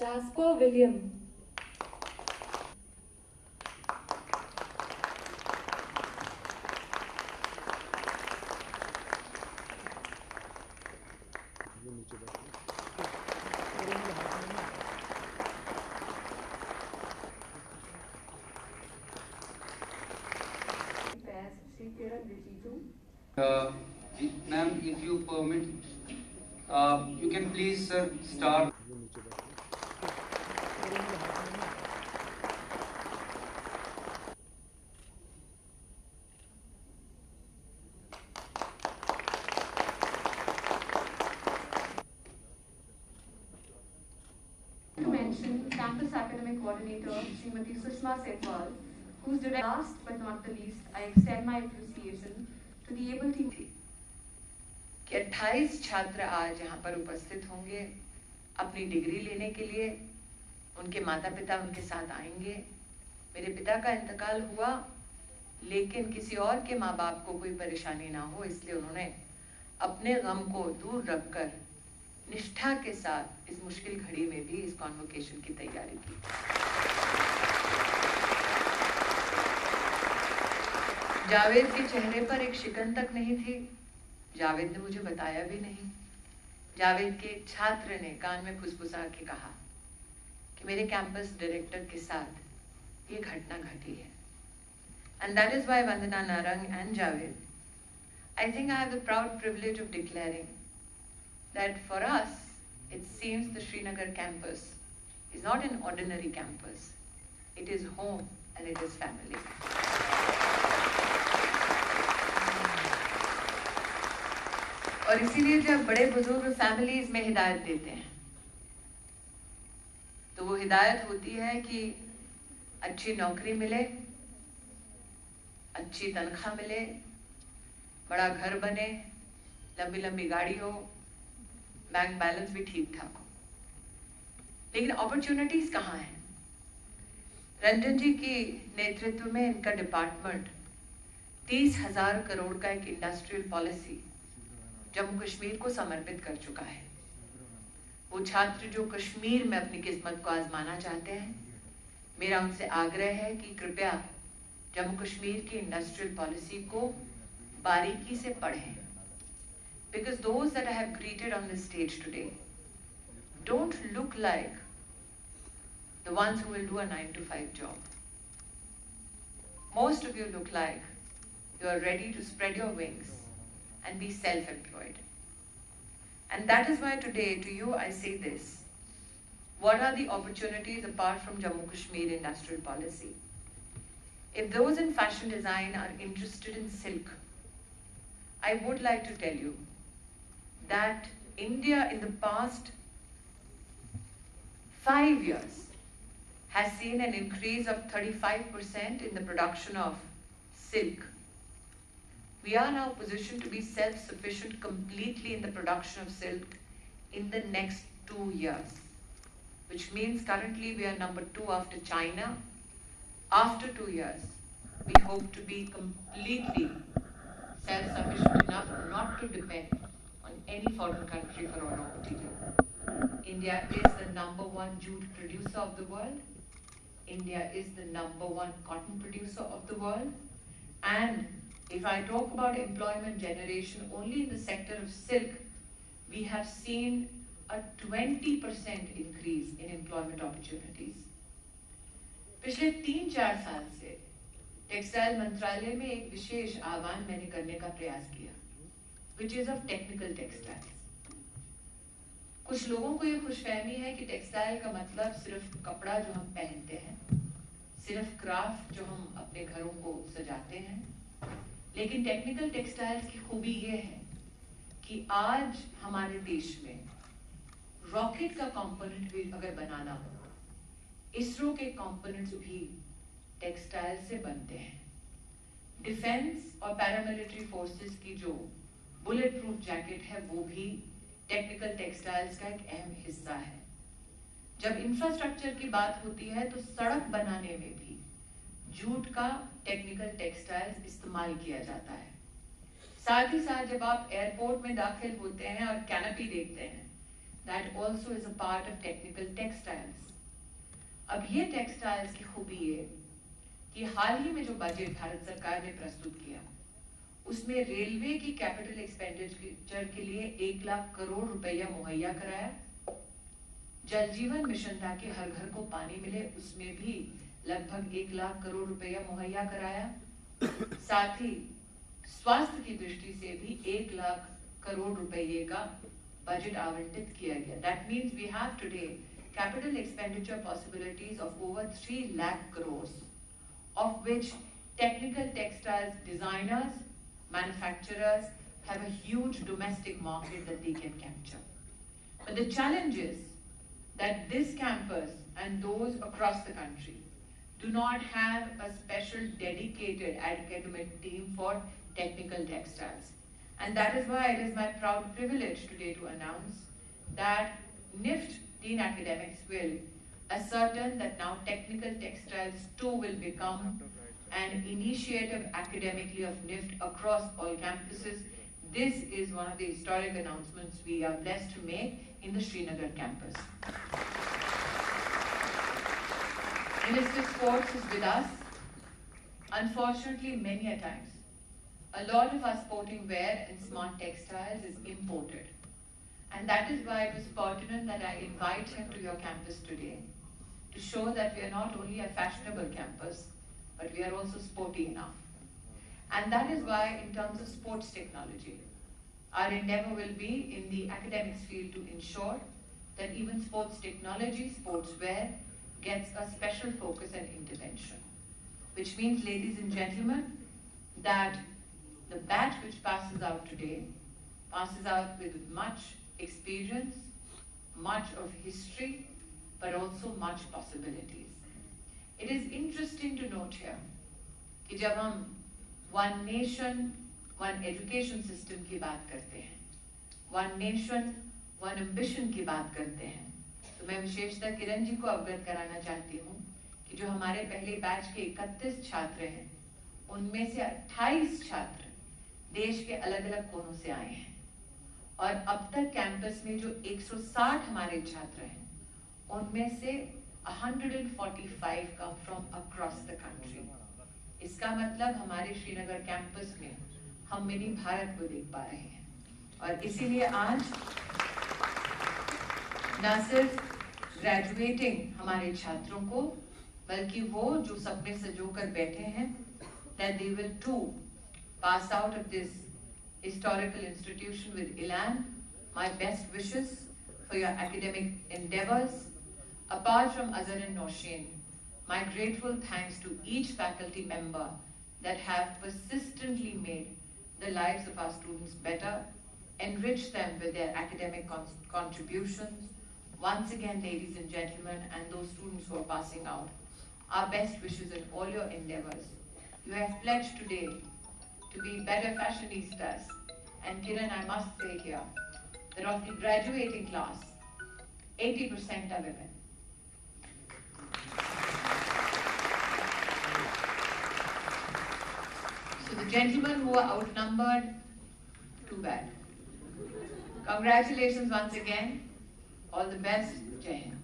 Jasper William. Ma'am, if you permit, you can please start. To mention Campus Academic Coordinator Srimati Sushma Setwal, who's direct. Last but not the least, I extend my appreciation to the able team. कि 28 छात्र आज यहाँ पर उपस्थित होंगे अपनी degree लेने के लिए। उनके माता पिता उनके साथ आएंगे। मेरे पिता का इंतकाल हुआ, लेकिन किसी और के माँ बाप को कोई परेशानी ना हो, इसलिए उन्होंने अपने गम को दूर रखकर निष्ठा के साथ इस मुश्किल घड़ी में भी इस कॉन्वोकेशन की तैयारी की। जावेद के चेहरे पर एक शिकन तक नहीं थी। जावेद ने मुझे बताया भी नहीं। जावेद के छात्र ने कान में फुसफुसा के कहा कि मेरे कैंपस डायरेक्टर के साथ ये घटना घटी है। And that is why Vandana Narang and Javed, I think I have the proud privilege of declaring that for us, it seems the Srinagar campus is not an ordinary campus. It is home and it is family. और इसीलिए जब बड़े बुजुर्ग families में हिदायत देते हैं तो वो हिदायत होती है कि अच्छी नौकरी मिले, अच्छी तनख्वाह मिले, बड़ा घर बने, लंबी लंबी गाड़ी हो, बैंक बैलेंस भी ठीक ठाक हो। लेकिन अपॉर्चुनिटीज कहाँ हैं? रंजन जी की नेतृत्व में इनका डिपार्टमेंट 30,000 करोड़ का एक इंडस्ट्रियल पॉलिसी जम्मू कश्मीर को समर्पित कर चुका है। वो छात्र जो कश्मीर में अपनी किस्मत को आजमाना चाहते हैं, मेरा उनसे आग्रह है कि कृपया जम्मू कश्मीर की इंडस्ट्रियल पॉलिसी को बारीकी से पढ़ें। Because those that I have greeted on this stage today don't look like the ones who will do a 9-to-5 job. Most of you look like you are ready to spread your wings and be self-employed. And that is why today to you I say this. What are the opportunities apart from Jammu Kashmir industrial policy? If those in fashion design are interested in silk, I would like to tell you that India in the past 5 years has seen an increase of 35% in the production of silk. We are now positioned to be self-sufficient completely in the production of silk in the next 2 years, which means currently we are number 2 after China. After 2 years, we hope to be completely self-sufficient enough not to depend on any foreign country for our raw material. India is the number 1 jute producer of the world. India is the number 1 cotton producer of the world. And if I talk about employment generation, only in the sector of silk, we have seen a 20% increase in employment opportunities. पिछले 3-4 साल से textile मंत्रालय में एक विशेष आह्वान मैंने करने का प्रयास किया, which is of technical textiles. कुछ लोगों को ये खुशफहमी है कि टेक्सटाइल का मतलब सिर्फ कपड़ा जो हम पहनते हैं, सिर्फ क्राफ्ट जो हम अपने घरों को सजाते हैं। लेकिन टेक्निकल टेक्सटाइल्स की खूबी ये है कि आज हमारे देश में रॉकेट का कंपोनेंट भी अगर बनाना हो, इसरो के कंपोनेंट्स भी टेक्सटाइल से बनते हैं। डिफेंस और पैरामिलिट्री फोर्सेस की जो बुलेट प्रूफ जैकेट है, वो भी टेक्निकल टेक्सटाइल्स का एक अहम हिस्सा है। जब इंफ्रास्ट्रक्चर की बात होती है तो सड़क बनाने में भी जूट का टेक्निकल टेक्सटाइल्स इस्तेमाल किया जाता है। साथ ही साथ जब आप एयरपोर्ट में दाखिल होते हैं और कैनपी देखते हैं, that also is a part of technical textiles. अब ये textiles की खूबी है कि हाल ही में जो बजट भारत सरकार ने प्रस्तुत किया उसमें रेलवे की कैपिटल एक्सपेंडिचर के लिए 1 लाख करोड़ रुपया मुहैया कराया। जल जीवन मिशन ताकि हर घर को पानी मिले उसमें भी लगभग 1 लाख करोड़ रुपया मुहैया कराया। साथ ही स्वास्थ्य की दृष्टि से भी 1 लाख करोड़ रुपये का बजट आवंटित किया गया। That means we have today capital expenditure possibilities of over 3 lakh crores, of which technical textiles designers, manufacturers have a huge domestic market that they can capture. But the challenge is that this campus and those across the country do not have a special dedicated academic team for technical textiles. And that is why it is my proud privilege today to announce that NIFT Dean Academics will ascertain that now technical textiles too will become an initiative academically of NIFT across all campuses. This is one of the historic announcements we are blessed to make in the Srinagar campus. Minister Sports is with us. Unfortunately, many a times, a lot of our sporting wear and smart textiles is imported. And that is why it was pertinent that I invite him to your campus today to show that we are not only a fashionable campus, but we are also sporty enough. And that is why, in terms of sports technology, our endeavor will be in the academics field to ensure that even sports technology, sportswear, gets a special focus and intervention. Which means, ladies and gentlemen, that the batch which passes out today passes out with much experience, much of history, but also much possibilities. It is interesting to note here कि जब हम one nation, one education system की बात करते हैं, one nation, one ambition की बात करते हैं, तो मैं विशेषतः किरण जी को अवगत कराना चाहती हूँ कि जो हमारे पहले बैच के 31 छात्र हैं, उनमें से 28 छात्र देश के अलग-अलग कोनों से आए हैं और अब तक कैंपस में जो 160 हमारे छात्र हैं, उनमें से 145 come from across the country. इसका मतलब हमारे श्रीनगर कैंपस में हम मिनी भारत को देख पा रहे हैं और इसीलिए आज न सिर्फ ग्रेजुएटिंग हमारे छात्रों को बल्कि वो जो सपने सजोकर बैठे हैं that they will too pass out of this historical institution with Elan. My best wishes for your academic endeavors. Apart from Azhar and Nosheen, my grateful thanks to each faculty member that have persistently made the lives of our students better, enriched them with their academic contributions. Once again, ladies and gentlemen, and those students who are passing out, our best wishes in all your endeavors. You have pledged today to be better fashionistas. And Kiran, I must say here, that of the graduating class, 80% are women. So the gentlemen who are outnumbered, too bad. Congratulations once again. All the best. Jai Hind.